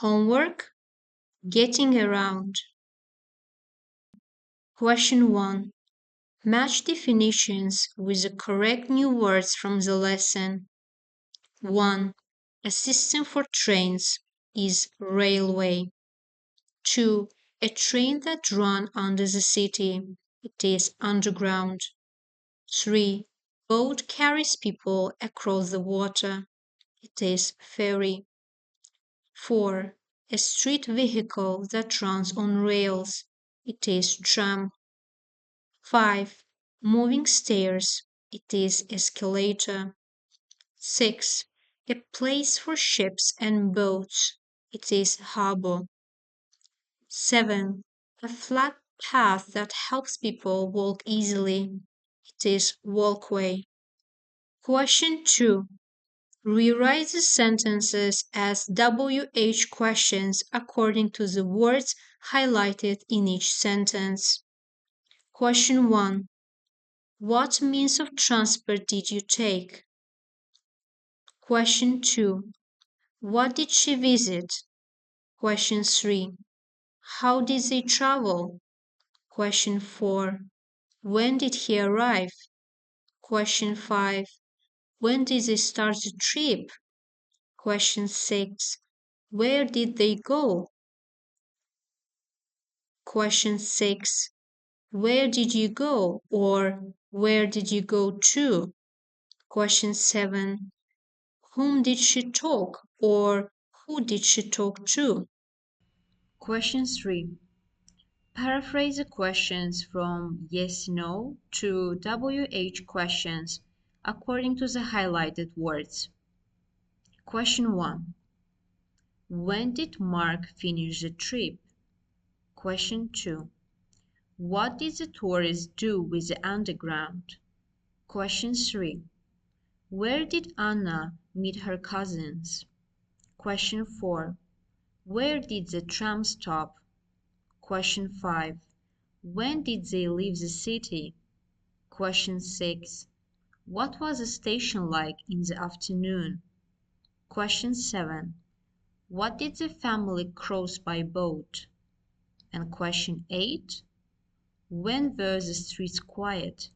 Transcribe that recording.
Homework: getting around. Question 1. Match definitions with the correct new words from the lesson. 1. A system for trains is railway. 2. A train that runs under the city. It is underground. 3. Boat carries people across the water. It is ferry. 4. A street vehicle that runs on rails. It is tram. 5. Moving stairs. It is escalator. 6. A place for ships and boats. It is harbor. 7. A flat path that helps people walk easily. It is walkway. Question 2. Rewrite the sentences as WH questions according to the words highlighted in each sentence. Question 1. What means of transport did you take? Question 2. What did she visit? Question 3. How did they travel? Question 4. When did he arrive? Question 5. When did they start the trip? Question 6. Where did they go? Question 6. Where did you go, or where did you go to? Question 7. Whom did she talk, or who did she talk to? Question 3. Paraphrase the questions from yes no to WH questions according to the highlighted words. Question 1. When did Mark finish the trip? Question 2. What did the tourists do with the underground? Question 3. Where did Anna meet her cousins? Question 4. Where did the tram stop? Question 5. When did they leave the city? Question 6. What was the station like in the afternoon? Question 7. What did the family cross by boat? And question 8. When were the streets quiet?